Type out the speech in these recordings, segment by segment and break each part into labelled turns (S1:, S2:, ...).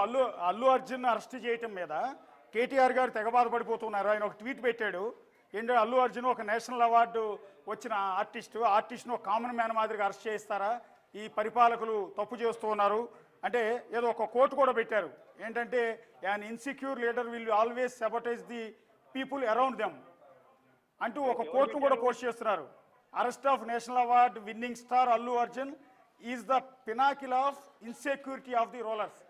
S1: Allu Allu Arjun arrest చేయటం మీద కేటీఆర్ గారు తెగ బాధపడిపోతున్నారు. ఆయన ఒక ట్వీట్ పెట్టాడు. ఏంటంటే అల్లు అర్జున్ ఒక నేషనల్ అవార్డు వచ్చిన ఆర్టిస్ట్ను ఒక కామన్ మ్యాన్ మాదిరిగా అరెస్ట్ చేస్తారా, ఈ పరిపాలకులు తప్పు చేస్తూ ఉన్నారు అంటే ఏదో ఒక కోట్ కూడా పెట్టారు. ఏంటంటే an insecure leader will always sabotage the people around them అంటూ ఒక కోట్ను కూడా పోస్ట్ చేస్తున్నారు. Arrest of national award winning star Allu Arjun is the pinnacle of insecurity of the rulers.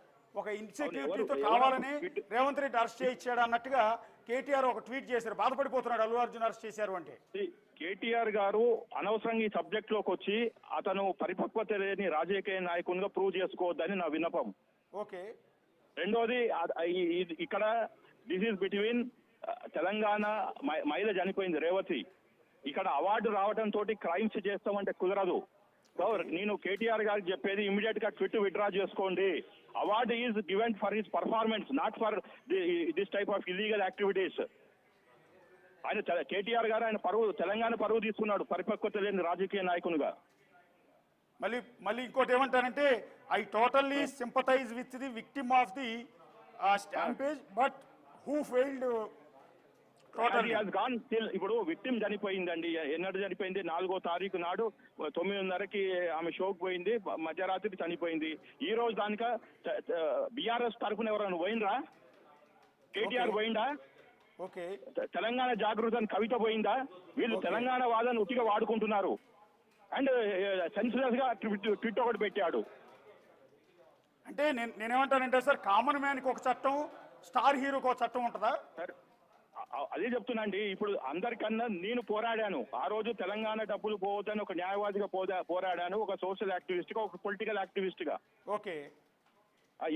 S1: ఒక ఇన్సెక్యూరిటీతో కావాలని రేవంత్ రెడ్డి అరెస్ట్ చేయించాడు అన్నట్టుగా కేటీఆర్ ఒక ట్వీట్ చేశారు. బాధపడిపోతున్నాడు అల్లు అర్జున్ అరెస్ట్ చేశారు అంటే.
S2: కేటీఆర్ గారు అనవసరంగా ఈ సబ్జెక్ట్ లోకి వచ్చి అతను పరిపక్వత లేని రాజకీయ నాయకునిగా ప్రూవ్ చేసుకోవద్దని నా విన్నపం.
S1: ఓకే.
S2: రెండోది ఇక్కడ దిస్ ఈస్ బిట్వీన్ తెలంగాణ మహిళ చనిపోయింది రేవతి. ఇక్కడ అవార్డు రావడం తోటి క్రైమ్స్ చేస్తామంటే కుదరదు. సో నేను కేటీఆర్ గారికి చెప్పేది ఇమీడియట్ గా ట్విట్ విత్డ్రా చేసుకోండి. Award is given for his performance, not for this type of illegal activities. ఆయన కేటీఆర్ గారు ఆయన పరువు, తెలంగాణ పరువు తీసుకున్నాడు పరిపక్వత లేని రాజకీయ నాయకునిగా.
S1: మళ్ళీ ఇంకోటి ఏమంటారంటే I totally sympathize with the victim of the stampede but who failed
S2: ఇప్పుడు విక్టిమ్ చనిపోయిందండి. ఎన్నడు చనిపోయింది? 4వ తారీఖు నాడు 9:30కి ఆమె షోక్ పోయింది, మధ్యరాత్రి చనిపోయింది. ఈ రోజు దానిక బీఆర్ఎస్ తరఫున ఎవరైనా పోయిండ్రా? కేటీఆర్ పోయిందా?
S1: ఓకే.
S2: తెలంగాణ జాగృతి అని కవిత పోయిందా? వీళ్ళు తెలంగాణ వాదాన్ని ఉట్టిగా వాడుకుంటున్నారు. అండ్ సెన్సిలెస్ గా ట్విట్ ఒకటి పెట్టాడు.
S1: అంటే నేనేమంటానంటే సార్, కామన్ మ్యాన్కి ఒక చట్టం, స్టార్ హీరోకి ఒక చట్టం ఉంటుందా?
S2: అదే చెప్తున్నాండి. ఇప్పుడు అందరికన్నా నేను పోరాడాను. ఆ రోజు తెలంగాణ డబ్బులు పోవద్దని ఒక న్యాయవాదిగా పోరాడాను, ఒక సోషల్ యాక్టివిస్ట్ గా, ఒక పొలిటికల్ యాక్టివిస్ట్ గా.
S1: ఓకే.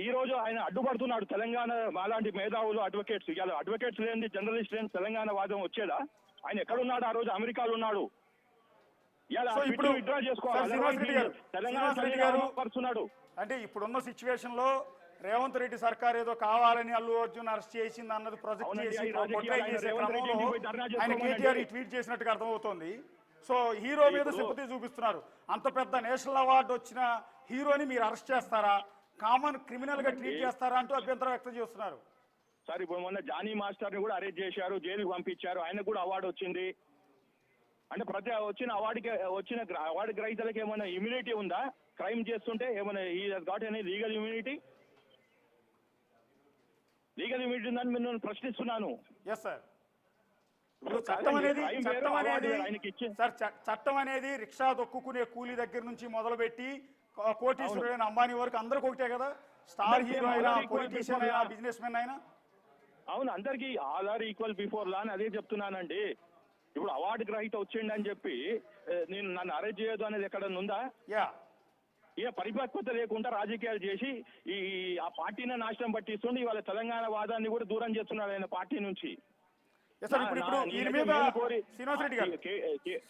S2: ఈ రోజు ఆయన అడ్డుపడుతున్నాడు. తెలంగాణ మాలాంటి మేధావులు, అడ్వకేట్స్, ఇలా అడ్వకేట్స్ లేని, జర్నలిస్ట్ లేని తెలంగాణ వాదం వచ్చేదా? ఆయన ఎక్కడున్నాడు? ఆ రోజు అమెరికాలో ఉన్నాడు.
S1: ఇప్పుడు
S2: విత్డ్రా చేసుకోవాలి.
S1: అంటే ఇప్పుడున్న సిచ్యువేషన్ లో రేవంత్ రెడ్డి సర్కార్ ఏదో కావాలని అల్లు అర్జున్ అరెస్ట్ చేసింది అన్నది ప్రొజెక్ట్ చేసి ఆయన కేటీఆర్ ట్వీట్ చేసినట్టుగా అర్థమవుతోంది. సో హీరో మీద సింపతి చూపిస్తున్నారు. అంత పెద్ద నేషనల్ అవార్డు వచ్చిన హీరోని మీరు అరెస్ట్ చేస్తారా, కామన్ క్రిమినల్ గా ట్రీట్ చేస్తారా అంటూ అభ్యంతరం వ్యక్తం చేస్తున్నారు.
S2: సార్ ఇప్పుడు మొన్న జానీ మాస్టర్ ని కూడా అరెస్ట్ చేశారు, జైలుకి పంపించారు, ఆయనకు కూడా అవార్డు వచ్చింది. అంటే ప్రతి వచ్చిన అవార్డు గ్రహీతలకు ఏమైనా ఇమ్యూనిటీ ఉందా? క్రైమ్ చేస్తుంటే ఏమైనా ఈ got any legal immunity? Legal immunity ఉందని నేను ప్రశ్నిస్తున్నాను.
S1: Yes sir. చట్టం అనేది రిక్షా దొక్కునే కూలీ దగ్గర నుంచి మొదలుపెట్టి కోటీశ్వరుడైన అంబానీ వరకు అందరికి ఒకటే కదా. స్టార్ హీరో అయినా, పొలిటీషియన్ అయినా, బిజినెస్ మెన్ అయినా.
S2: అవును, అందరికి all are equal before law అని అదే చెప్తున్నానండి. ఇప్పుడు అవార్డు గ్రహీత వచ్చిండి అని చెప్పి నేను నన్ను అరెస్ట్ చేయదు అనేది ఎక్కడ ఉందా? ఇక పరిపక్వత లేకుండా రాజకీయాలు చేసి ఆ పార్టీని నాశనం పట్టిస్తుండే ఇవాళ తెలంగాణ వాదాన్ని కూడా దూరం చేస్తున్నాడు ఆయన పార్టీ నుంచి.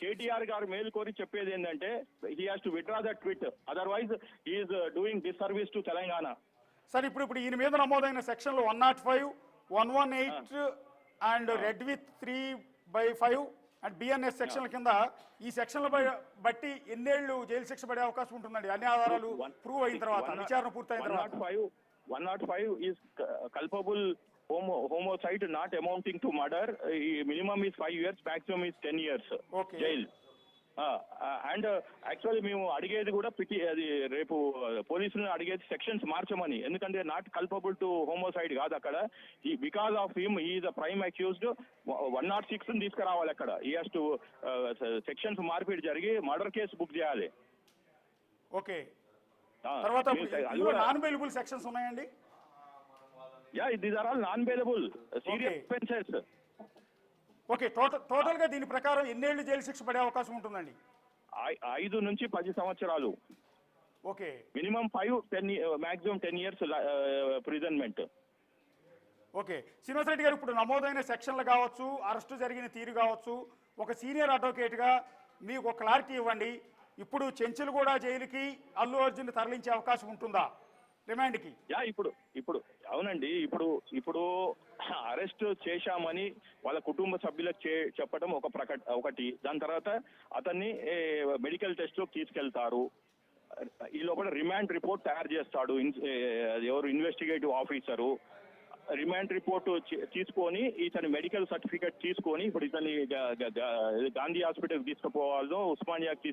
S2: కేటీఆర్ గారు మేలు కోరి చెప్పేది ఏంటంటే he has to withdraw that tweet, otherwise he is doing disservice to Telangana.
S1: Sir ఇప్పుడు ఈయన మీద నమోదైన సెక్షన్లు 105, 118 and red with 3/5 and BNS సెక్షన్ల కింద ఈ సెక్షన్ల బట్టి ఎన్నేళ్లు జైలు శిక్ష పడే అవకాశం ఉంటుందండి అన్ని ఆధారాలు ప్రూవ్ అయిన తర్వాత, విచారణ పూర్తయిన తర్వాత?
S2: 105 is culpable homicide not amounting to murder. Minimum is 5 years, maximum is 10 years jail. And actually మేము అడిగేది కూడా అది రేపు పోలీసులను అడిగేది సెక్షన్స్ మార్చమని. ఎందుకంటే నాట్ కల్పబుల్ టు హోమోసైడ్ కాదు అక్కడ. Because of him he is a prime accused. 106 తీసుకురావాలి అక్కడ. హీ హాస్ టు సెక్షన్స్ మార్పిడి జరిగి మర్డర్ కేసు బుక్ చేయాలి.
S1: ఓకే. తర్వాత నాన్ బెయిలబుల్ సెక్షన్స్ ఉన్నాయండి?
S2: These are all non bailable serious offences.
S1: Okay. Total గా దీని ప్రకారం ఎన్నేళ్లు జైలు శిక్ష పడే అవకాశం ఉంటుందండి?
S2: 5 నుంచి 10 సంవత్సరాలు.
S1: Okay.
S2: Minimum 5, 10, maximum 10 years imprisonment.
S1: Okay. Srinivas Reddy గారు, ఇప్పుడు నమోదైన సెక్షన్లు కావచ్చు, అరెస్టు జరిగిన తీరు కావచ్చు, ఒక సీనియర్ అడ్వకేట్ గా మీకు ఒక క్లారిటీ ఇవ్వండి. ఇప్పుడు చెంచులగూడ జైలుకి అల్లు అర్జున్ తరలించే అవకాశం ఉంటుందా రిమాండ్కి?
S2: ఇప్పుడు అవునండి. ఇప్పుడు అరెస్ట్ చేశామని వాళ్ళ కుటుంబ సభ్యులకు చెప్పడం ఒకటి. దాని తర్వాత అతన్ని మెడికల్ టెస్ట్ లో తీసుకెళ్తారు. ఈ లోపల రిమాండ్ రిపోర్ట్ తయారు చేస్తాడు ఎవరు ఇన్వెస్టిగేటివ్ ఆఫీసరు. రిమాండ్ రిపోర్ట్ తీసుకొని ఇతని మెడికల్ సర్టిఫికేట్ తీసుకొని ఇప్పుడు ఇతని గాంధీ హాస్పిటల్కి తీసుకుపోవాలో ఉస్మానియాకి